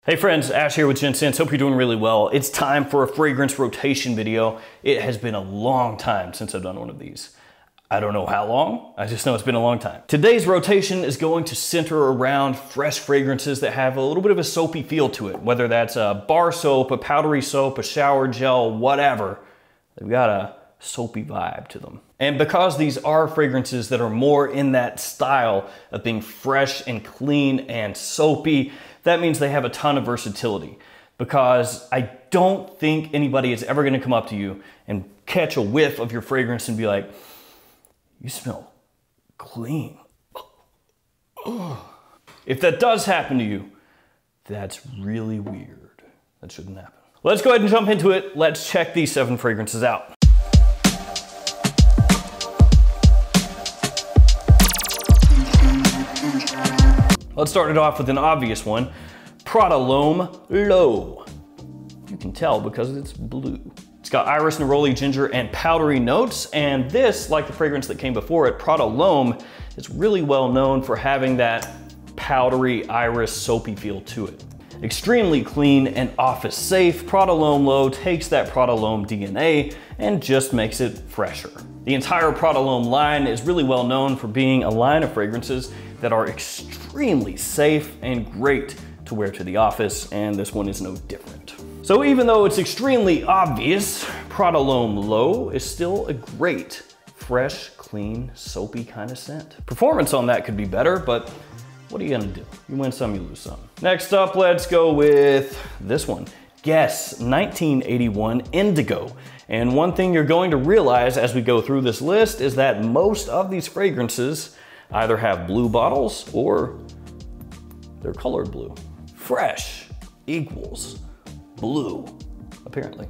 Hey friends, Ash here with gentsscents. Hope you're doing really well. It's time for a fragrance rotation video. It has been a long time since I've done one of these. I don't know how long, I just know it's been a long time. Today's rotation is going to center around fresh fragrances that have a little bit of a soapy feel to it, whether that's a bar soap, a powdery soap, a shower gel, whatever. They've got a soapy vibe to them. And because these are fragrances that are more in that style of being fresh and clean and soapy, that means they have a ton of versatility, because I don't think anybody is ever gonna come up to you and catch a whiff of your fragrance and be like, you smell clean. If that does happen to you, that's really weird. That shouldn't happen. Let's go ahead and jump into it. Let's check these 7 fragrances out. Let's start it off with an obvious one, Prada L'Homme Low. You can tell because it's blue. It's got iris, neroli, ginger, and powdery notes, and this, like the fragrance that came before it, Prada L'Homme, is really well known for having that powdery iris soapy feel to it. Extremely clean and office safe, Prada L'Homme Low takes that Prada L'Homme DNA and just makes it fresher. The entire Prada L'Homme line is really well known for being a line of fragrances that are extremely safe and great to wear to the office, and this one is no different. So even though it's extremely obvious, Prada L'Homme Low is still a great, fresh, clean, soapy kind of scent. Performance on that could be better, but what are you gonna do? You win some, you lose some. Next up, let's go with this one. Guess 1981 Indigo. And one thing you're going to realize as we go through this list is that most of these fragrances either have blue bottles or they're colored blue. Fresh equals blue, apparently.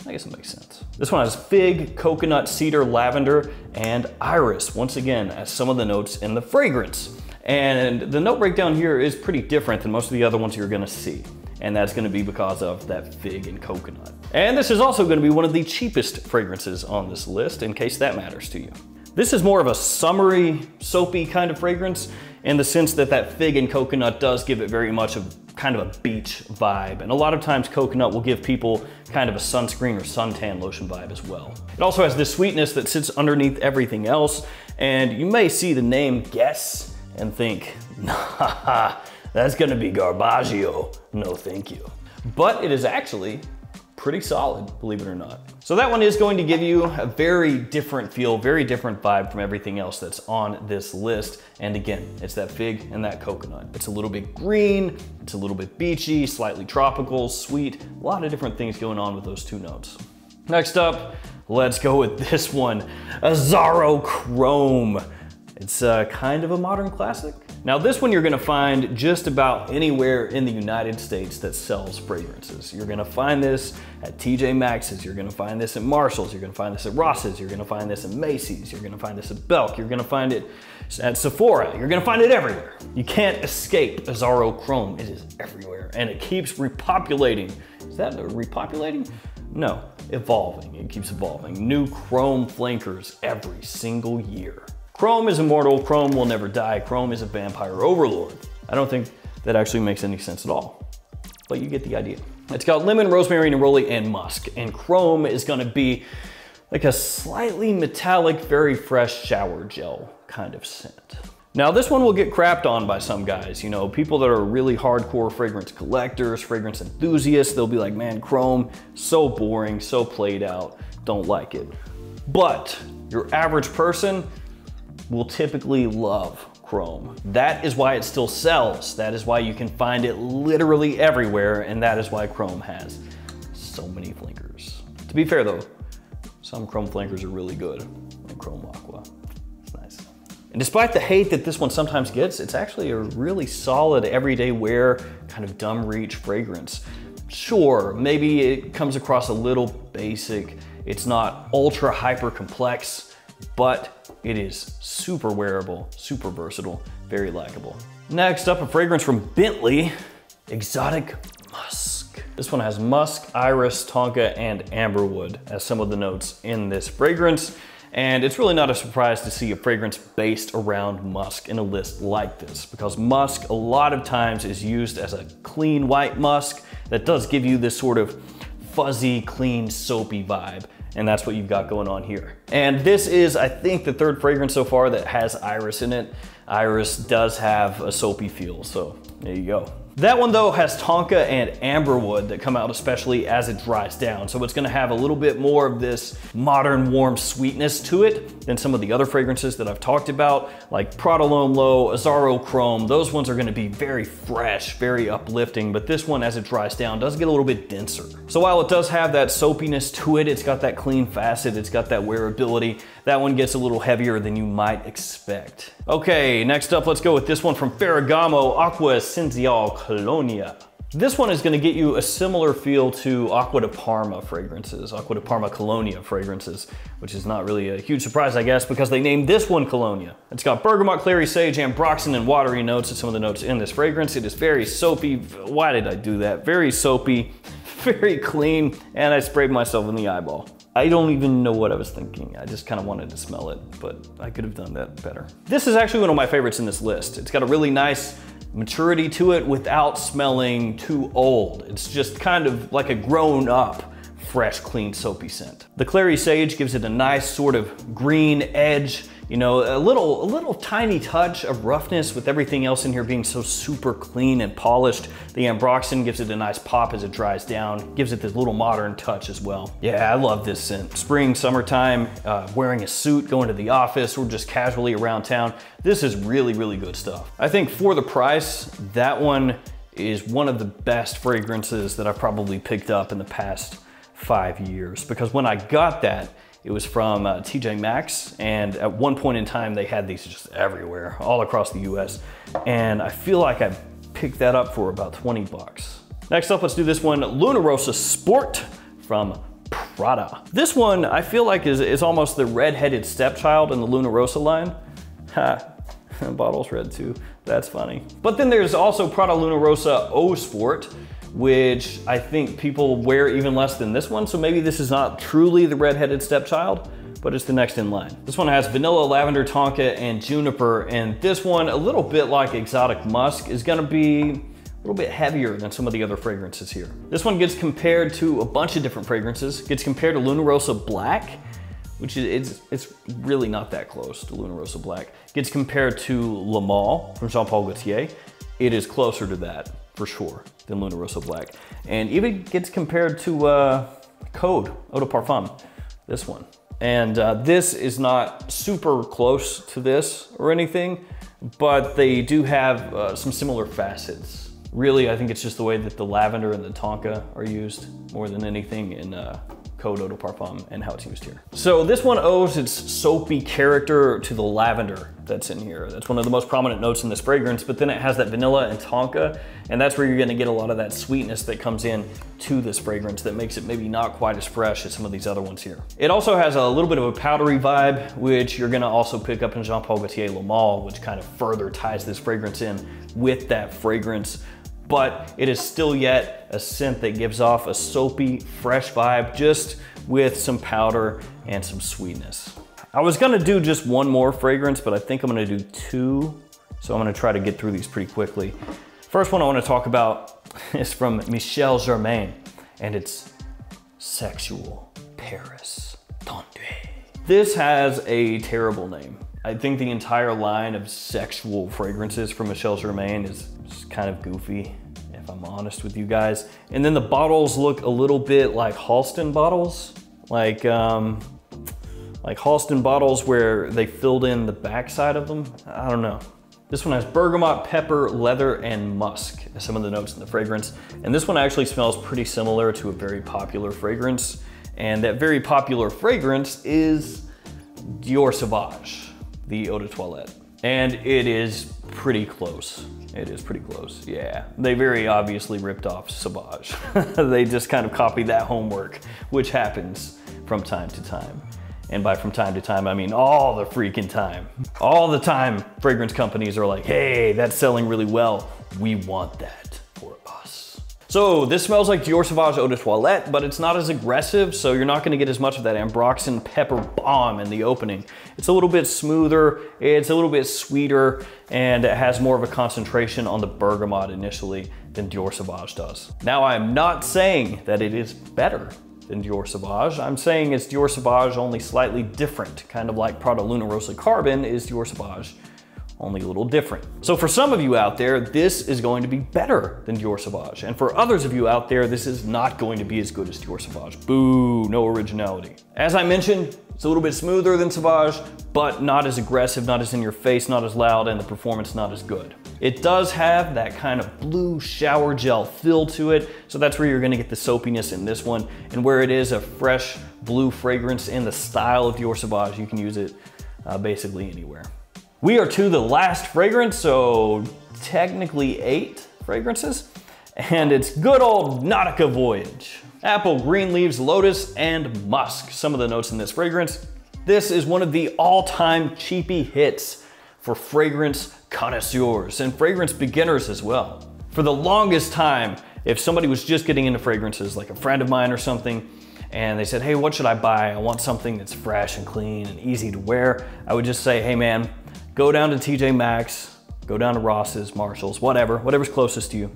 I guess it makes sense. This one has fig, coconut, cedar, lavender, and iris, once again, as some of the notes in the fragrance. And the note breakdown here is pretty different than most of the other ones you're gonna see. And that's gonna be because of that fig and coconut. And this is also gonna be one of the cheapest fragrances on this list, in case that matters to you. This is more of a summery, soapy kind of fragrance, in the sense that that fig and coconut does give it very much of kind of a beach vibe. And a lot of times coconut will give people kind of a sunscreen or suntan lotion vibe as well. It also has this sweetness that sits underneath everything else. And you may see the name Guess and think, nah, that's gonna be Garbaggio. No, thank you. But it is actually pretty solid, believe it or not. So that one is going to give you a very different feel, very different vibe from everything else that's on this list. And again, it's that fig and that coconut. It's a little bit green, it's a little bit beachy, slightly tropical, sweet, a lot of different things going on with those 2 notes. Next up, let's go with this one, Azzaro Chrome. It's kind of a modern classic. Now this one you're gonna find just about anywhere in the United States that sells fragrances. You're gonna find this at TJ Maxx's, you're gonna find this at Marshall's, you're gonna find this at Ross's, you're gonna find this at Macy's, you're gonna find this at Belk, you're gonna find it at Sephora, you're gonna find it everywhere. You can't escape Azzaro Chrome, it is everywhere, and it keeps repopulating. Is that repopulating? No, evolving, it keeps evolving. New chrome flankers every single year. Chrome is immortal, chrome will never die, chrome is a vampire overlord. I don't think that actually makes any sense at all, but you get the idea. It's got lemon, rosemary, neroli, and musk, and chrome is gonna be like a slightly metallic, very fresh shower gel kind of scent. Now this one will get crapped on by some guys, you know, people that are really hardcore fragrance collectors, fragrance enthusiasts, they'll be like, man, chrome, so boring, so played out, don't like it. But your average person will typically love chrome. That is why it still sells. That is why you can find it literally everywhere, and that is why chrome has so many flankers. To be fair though, some chrome flankers are really good, like Chrome Aqua. It's nice. And despite the hate that this one sometimes gets, it's actually a really solid everyday wear, kind of dumb reach fragrance. Sure, maybe it comes across a little basic, it's not ultra hyper complex, but it is super wearable, super versatile, very likable. Next up, a fragrance from Bentley, Exotic Musk. This one has musk, iris, tonka, and amberwood as some of the notes in this fragrance. And it's really not a surprise to see a fragrance based around musk in a list like this, because musk a lot of times is used as a clean white musk that does give you this sort of fuzzy, clean, soapy vibe. And that's what you've got going on here. And this is, I think, the third fragrance so far that has iris in it. Iris does have a soapy feel, so there you go. That one though has tonka and amberwood that come out especially as it dries down. So it's gonna have a little bit more of this modern warm sweetness to it than some of the other fragrances that I've talked about, like Prodalome Low, Azzaro Chrome. Those ones are gonna be very fresh, very uplifting, but this one as it dries down does get a little bit denser. So while it does have that soapiness to it, it's got that clean facet, it's got that wearability, that one gets a little heavier than you might expect. Okay, next up, let's go with this one from Ferragamo, ACQUA ESSENZIALE COLONIA. This one is gonna get you a similar feel to Acqua di Parma fragrances, Acqua di Parma Colonia fragrances, which is not really a huge surprise, I guess, because they named this one Colonia. It's got bergamot, clary sage, ambroxan, and watery notes. It's some of the notes in this fragrance. It is very soapy. Why did I do that? Very soapy, very clean, and I sprayed myself in the eyeball. I don't even know what I was thinking. I just kind of wanted to smell it, but I could have done that better. This is actually one of my favorites in this list. It's got a really nice maturity to it without smelling too old. It's just kind of like a grown up, fresh, clean, soapy scent. The clary sage gives it a nice sort of green edge, you know, a little tiny touch of roughness with everything else in here being so super clean and polished. The ambroxan gives it a nice pop as it dries down, gives it this little modern touch as well. Yeah, I love this scent. Spring, summertime, wearing a suit, going to the office, or just casually around town. This is really, really good stuff. I think for the price, that one is one of the best fragrances that I've probably picked up in the past 5 years, because when I got that, it was from TJ Maxx, and at one point in time, they had these just everywhere, all across the US. And I feel like I picked that up for about 20 bucks. Next up, let's do this one, Luna Rossa Sport from Prada. This one, I feel like is almost the red-headed stepchild in the Luna Rossa line. Ha, bottle's red too, that's funny. But then there's also Prada Luna Rossa Eau Sport, which I think people wear even less than this one. So maybe this is not truly the red-headed stepchild, but it's the next in line. This one has vanilla, lavender, tonka, and juniper. And this one, a little bit like exotic musk, is gonna be a little bit heavier than some of the other fragrances here. This one gets compared to a bunch of different fragrances. Gets compared to Luna Rossa Black, which is it's really not that close to Luna Rossa Black. Gets compared to Le Male from Jean Paul Gaultier. It is closer to that, for sure, than Luna Rossa Black. And even gets compared to Code, Eau de Parfum, this one. And this is not super close to this or anything, but they do have some similar facets. Really, I think it's just the way that the lavender and the tonka are used more than anything in Code Eau de Parfum and how it's used here. So this one owes its soapy character to the lavender that's in here. That's one of the most prominent notes in this fragrance, but then it has that vanilla and tonka, and that's where you're gonna get a lot of that sweetness that comes in to this fragrance that makes it maybe not quite as fresh as some of these other ones here. It also has a little bit of a powdery vibe, which you're gonna also pick up in Jean Paul Gaultier Le Male, which kind of further ties this fragrance in with that fragrance. But it is still yet a scent that gives off a soapy, fresh vibe, just with some powder and some sweetness. I was gonna do just one more fragrance, but I think I'm gonna do two. So I'm gonna try to get through these pretty quickly. First one I wanna talk about is from Michel Germain, and it's Sexual Paris Tendre. This has a terrible name. I think the entire line of sexual fragrances from Michel Germain is kind of goofy, if I'm honest with you guys. And then the bottles look a little bit like Halston bottles, like Halston bottles where they filled in the backside of them. I don't know. This one has bergamot, pepper, leather, and musk as some of the notes in the fragrance. And this one actually smells pretty similar to a very popular fragrance. And that very popular fragrance is Dior Sauvage, the Eau de Toilette. And it is pretty close. It is pretty close, yeah. They very obviously ripped off Sauvage. They just kind of copied that homework, which happens from time to time. And by from time to time, I mean all the freaking time. All the time, fragrance companies are like, hey, that's selling really well. We want that for us. So this smells like Dior Sauvage Eau de Toilette, but it's not as aggressive, so you're not gonna get as much of that ambroxan pepper bomb in the opening. It's a little bit smoother, it's a little bit sweeter, and it has more of a concentration on the bergamot initially than Dior Sauvage does. Now, I'm not saying that it is better than Dior Sauvage. I'm saying it's Dior Sauvage, only slightly different, kind of like Prada Luna Rosa Carbon is Dior Sauvage, only a little different. So for some of you out there, this is going to be better than Dior Sauvage. And for others of you out there, this is not going to be as good as Dior Sauvage. Boo, no originality. As I mentioned, it's a little bit smoother than Sauvage, but not as aggressive, not as in your face, not as loud, and the performance not as good. It does have that kind of blue shower gel feel to it, so that's where you're gonna get the soapiness in this one. And where it is a fresh blue fragrance in the style of Dior Sauvage, you can use it basically anywhere. We are to the last fragrance, so technically 8 fragrances, and it's good old Nautica Voyage. Apple, green leaves, lotus, and musk, some of the notes in this fragrance. This is one of the all-time cheapy hits for fragrance connoisseurs and fragrance beginners as well. For the longest time, if somebody was just getting into fragrances, like a friend of mine or something, and they said, hey, what should I buy? I want something that's fresh and clean and easy to wear. I would just say, hey man, go down to TJ Maxx, go down to Ross's, Marshall's, whatever's closest to you.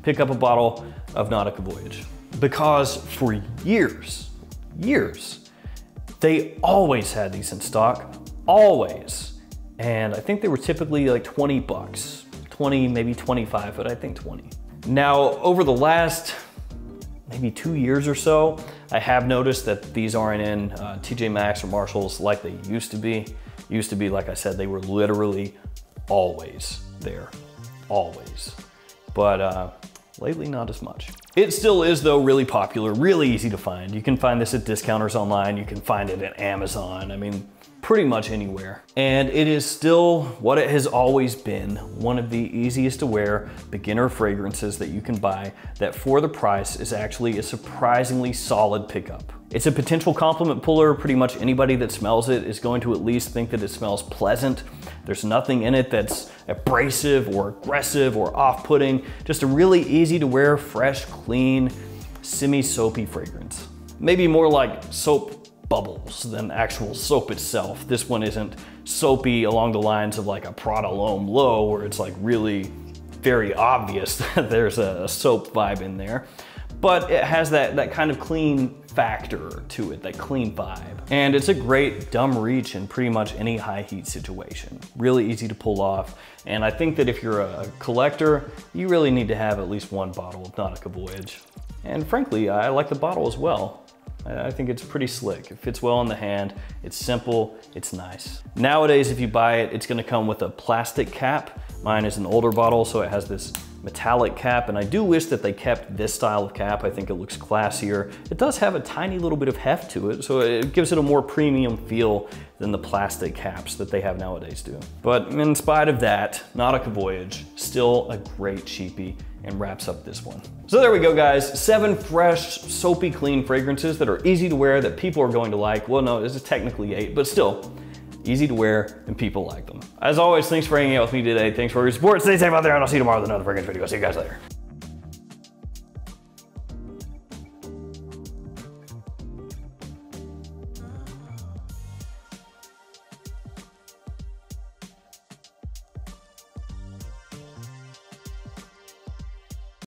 Pick up a bottle of Nautica Voyage. Because for years, they always had these in stock, always. And I think they were typically like 20 bucks, 20, maybe 25, but I think 20. Now, over the last maybe 2 years or so, I have noticed that these aren't in TJ Maxx or Marshall's like they used to be. Used to be, like I said, they were literally always there, always. But lately, not as much. It still is though really popular, really easy to find. You can find this at discounters online, you can find it at Amazon, I mean, pretty much anywhere. And it is still what it has always been, one of the easiest to wear beginner fragrances that you can buy that for the price is actually a surprisingly solid pickup. It's a potential compliment puller. Pretty much anybody that smells it is going to at least think that it smells pleasant. There's nothing in it that's abrasive or aggressive or off-putting. Just a really easy to wear, fresh, clean, semi-soapy fragrance. Maybe more like soap bubbles than actual soap itself. This one isn't soapy along the lines of like a Prada L'Homme Low where it's like really very obvious that there's a soap vibe in there. But it has that kind of clean factor to it, that clean vibe. And it's a great dumb reach in pretty much any high heat situation. Really easy to pull off. And I think that if you're a collector, you really need to have at least one bottle of Nautica Voyage. And frankly, I like the bottle as well. I think it's pretty slick. It fits well in the hand. It's simple, it's nice. Nowadays, if you buy it, it's gonna come with a plastic cap. Mine is an older bottle, so it has this metallic cap, and I do wish that they kept this style of cap. I think it looks classier. It does have a tiny little bit of heft to it, so it gives it a more premium feel than the plastic caps that they have nowadays do. But in spite of that, Nautica Voyage, still a great cheapie, and wraps up this one. So there we go, guys. 7 fresh, soapy, clean fragrances that are easy to wear that people are going to like. Well, no, this is technically 8, but still, easy to wear and people like them. As always, thanks for hanging out with me today. Thanks for your support. Stay safe out there and I'll see you tomorrow with another fragrance video. See you guys later.